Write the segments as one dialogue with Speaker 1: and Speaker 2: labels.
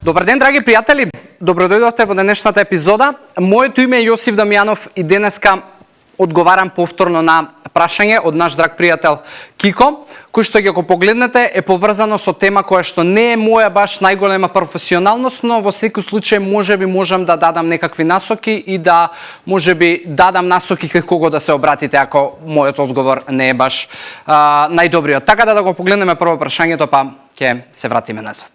Speaker 1: Добар ден, драги пријатели! Добродојдовте во денешната епизода. Моето име е Јосиф Дамјанов и денеска одговарам повторно на прашање од наш драг пријател Кико, кој што ќе го погледнете е поврзано со тема која што не е моја баш најголема професионалност, но во секој случај можеби можам да дадам некакви насоки и да можеби дадам насоки кај кого да се обратите ако мојот одговор не е баш најдобриот. Така да го погледнеме прво прашањето, па ќе се вратиме назад.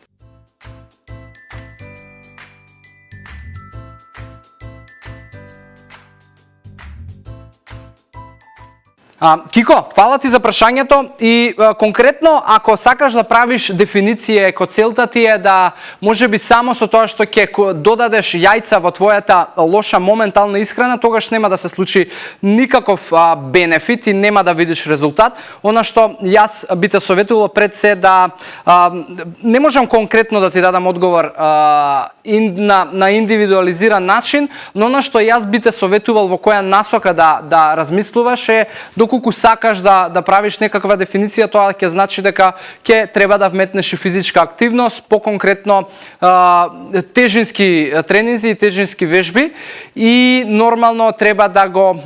Speaker 1: Кико, фала ти за прашањето и конкретно ако сакаш да правиш дефиниција, ако целта ти е да можеби само со тоа што ќе додадеш јајца во твојата лоша моментална исхрана, тогаш нема да се случи никаков бенефит и нема да видиш резултат. Она што јас би те советувал пред се да не можам конкретно да ти дадам одговор на индивидуализиран начин, но она што јас би те советувал во која насока да размислуваш е доколку сакаш да правиш некаква дефиниција, тоа ќе значи дека ќе треба да вметнеш и физичка активност, поконкретно тежински тренинзи и тежински вежби и нормално треба да го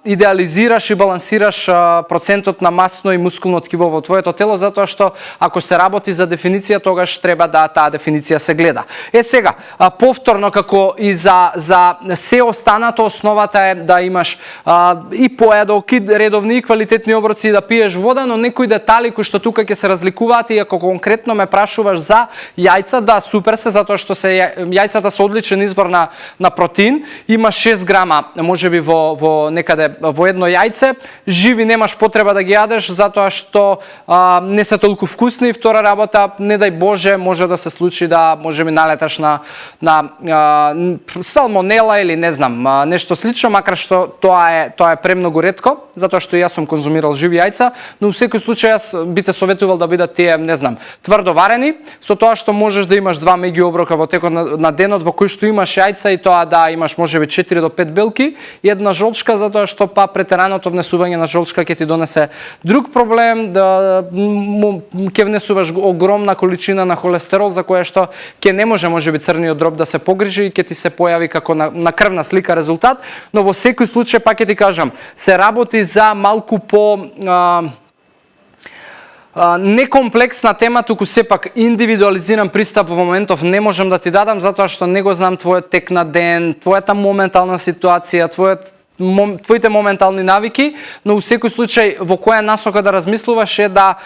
Speaker 1: идеализираш и балансираш процентот на масно и мускулно ткиво во твоето тело, затоа што ако се работи за дефиниција, тогаш треба да таа дефиниција се гледа. Сега, повторно како и за се останато, основата е да имаш и поедок, и редовни и квалитетни оброци, да пиеш вода, но некои детали кои што тука ќе се разликуваат и ако конкретно ме прашуваш за јајца, да, супер се, затоа што јајцата се одличен избор на протеин. Има 6 грама, можеби во некаде во едно јајце. Живи немаш потреба да ги јадеш затоа што не се толку вкусни. Втора работа, не дај Боже, може да се случи да можеби налеташ на салмонела или не знам, нешто слично, макар што тоа е премногу ретко, затоа што јас сум конзумирал живи јајца, но во секој случај јас би те советувал да бидат тие, не знам, тврдо варени, со тоа што можеш да имаш 2 меги оброка во текот на денот во кој што имаш јајца и тоа да имаш можеби 4 до 5 белки и една жолчка, затоа што па претераното внесување на жолчка ќе ти донесе друг проблем, да ќе внесуваш огромна количина на холестерол за која што ќе не можеби црниот дроб да се погрижи и ќе ти се појави како на крвна слика резултат, но во секој случај пак ќе ти кажам, се работи за малку по некомплексна тема, туку сепак индивидуализиран пристап во моментов не можам да ти дадам, затоа што не го знам твојот тек на ден, твојата моментална ситуација, твоите моментални навики, но во секој случај во која насока да размислуваш е да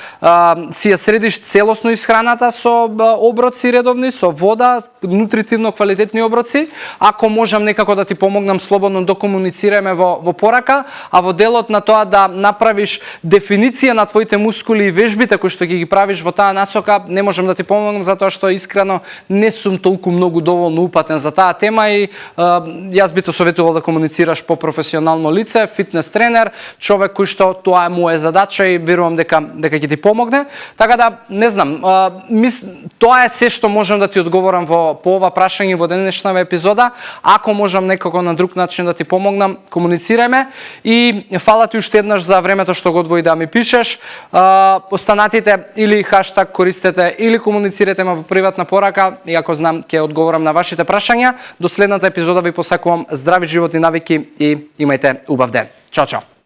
Speaker 1: си ја средиш целосно исхраната со оброци редовни, со вода, нутритивно квалитетни оброци. Ако можам некако да ти помогнам, слободно докомуницираме во порака, а во делот на тоа да направиш дефиниција на твоите мускули и вежбите кои што ќе ги правиш во таа насока, не можам да ти помогнам затоа што искрено не сум толку многу доволно упатен за таа тема и јас би те советувал да комуницираш по професионално лице, фитнес тренер, човек кој што тоа е моја задача и верувам дека ќе ти помогне. Така да, не знам, тоа е се што можам да ти одговорам по ова прашање во денешната епизода. Ако можам некако на друг начин да ти помогнам, комуницирајме и фала ти уште еднаш за времето што го одвои да ми пишеш. Останатите или хаштаг користете или комуницирате ме во приватна порака и ако знам ќе одговорам на вашите прашања. До следната епизода ви посакувам здрави животни навики и имајте убав ден. Чао, чао!